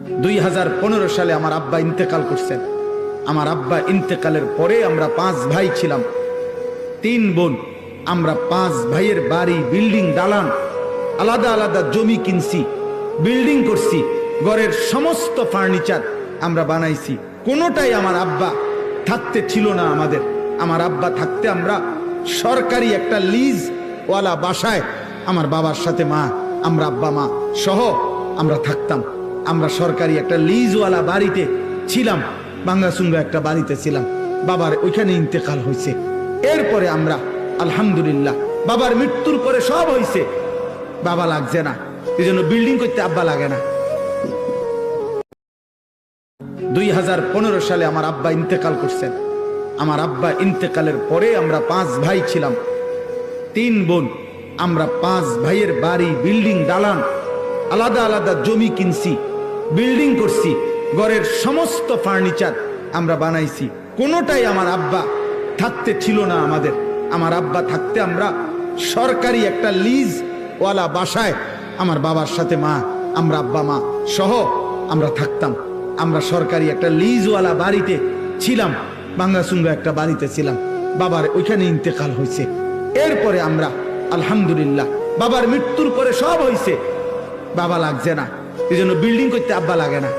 2015 সালে আমার আব্বা ইন্তেকাল করছেন। আমার আব্বা ইন্তেকালের পরে আমরা 5 ভাই ছিলাম, 3 বোন। আমরা 5 ভাইয়ের বাড়ি, বিল্ডিং, দালান, আলাদা আলাদা জমি কিনছি, বিল্ডিং করছি, ঘরের সমস্ত ফার্নিচার আমরা বানাইছি। কোনোটাই আমার আব্বা থাকতে ছিল না আমাদের। আমার আব্বা থাকতে আমরা সরকারি একটা লিজ ওয়ালা বাসায় আমার বাবার সাথে আমরা আব্বা মা সহ আমরা থাকতাম। আমরা সরকারি একটা লিজওয়ালা বাড়িতে ছিলাম, ভাঙ্গাচুঙ্গা একটা বাড়িতে ছিলাম। বাবার ওইখানে ইন্তেকাল হয়েছে। এরপরে আমরা আলহামদুলিল্লাহ, বাবার মৃত্যুর পরে সব হয়েছে, বাবা লাগছে না, এই জন্য বিল্ডিং করতে আব্বা লাগে না। 2015 সালে আমার আব্বা ইন্তেকাল করছেন। আমার আব্বা ইন্তেকালের পরে আমরা 5 ভাই ছিলাম, 3 বোন। আমরা 5 ভাইয়ের বাড়ি, বিল্ডিং, দালান, আলাদা আলাদা জমি কিনছি, বিল্ডিং করছি, ঘরের সমস্ত ফার্নিচার আমরা বানাইছি। কোনোটাই আমার আব্বা থাকতে ছিল না আমাদের। আমার আব্বা থাকতে আমরা সরকারি একটা লিজ ওয়ালা বাসায় আমার বাবার সাথে আমরা আব্বা মা সহ আমরা থাকতাম। আমরা সরকারি একটা লিজওয়ালা বাড়িতে ছিলাম, ভাঙ্গাচুঙ্গা একটা বাড়িতে ছিলাম। বাবার ওইখানে ইন্তেকাল হয়েছে। এরপরে আমরা আলহামদুলিল্লাহ, বাবার মৃত্যুর পরে সব হয়েছে, বাবা লাগছে না, এই জন্য বিল্ডিং করতে আব্বা লাগে না।